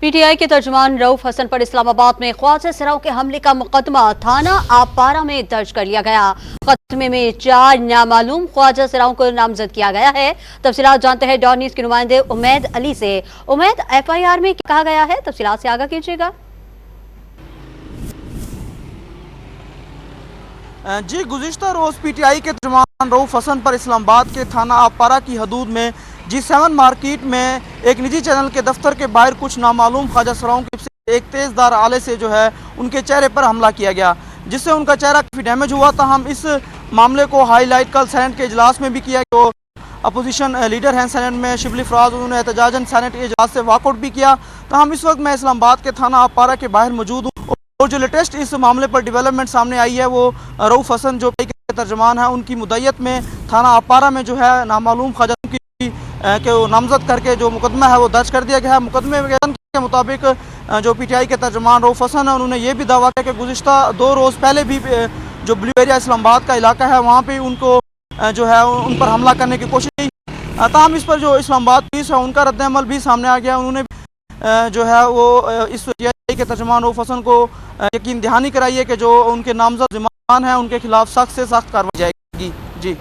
P T I के तर्जुमान रऊफ हसन पर इस्लामाबाद में ख्वाजा सराओं के हमले का मुकदमा थाना आपारा में दर्ज कर लिया गया। मुकदमे में 4 नामालूम ख्वाजा सराओं को नामजद किया गया है। तफसीलात जानते हैं डॉन न्यूज़ के नुमाइंदे उमैद अली से। उमैद, FIR में क्या कहा गया है, तफसीलात से आगाह कीजिएगा। जी, गुज़िश्ता रोज़ PTI के तर्जुमान रऊफ हसन पर इस्लामाबाद के थाना आपारा की हदूद में G7 मार्केट में एक निजी चैनल के दफ्तर के बाहर कुछ नामालूम ख्वाजा सराओं की एक तेज़दार आले से जो है उनके चेहरे पर हमला किया गया, जिससे उनका चेहरा काफ़ी डैमेज हुआ था। हम इस मामले को हाईलाइट कल सेनेट के इजलास में भी किया। जो अपोजिशन लीडर हैं सेनेट में शिबली फराज, उन्होंने एहतजाजन सेनेट के इजलास से वॉकआउट भी किया। तो हम इस वक्त मैं इस्लामाबाद के थाना आपारा के बाहर मौजूद हूँ और जो लेटेस्ट इस मामले पर डेवलपमेंट सामने आई है वो रऊफ हसन जो के तर्जुमान है उनकी मुद्दत में थाना आपारा में जो है नामालूम ख्वाजा के नामजद करके जो मुकदमा है वो दर्ज कर दिया गया है। मुकदमे के मुताबिक जो PTI के तर्जुमान रऊफ हसन है उन्होंने ये भी दावा किया कि गुज़िश्ता 2 रोज़ पहले भी जो ब्लू एरिया इस्लामाबाद का इलाका है वहाँ पे उनको जो है उन पर हमला करने की कोशिश की। ताहम इस पर जो इस्लामाबाद पुलिस है उनका रद्द-ए-अमल भी सामने आ गया। उन्होंने जो है वो इस PTI के तर्जुमान रऊफ हसन को यकीन दहानी कराई है कि जो उनके नामजद ज़िम्मेदार हैं उनके खिलाफ सख्त से सख्त कार्रवाई जाएगी। जी।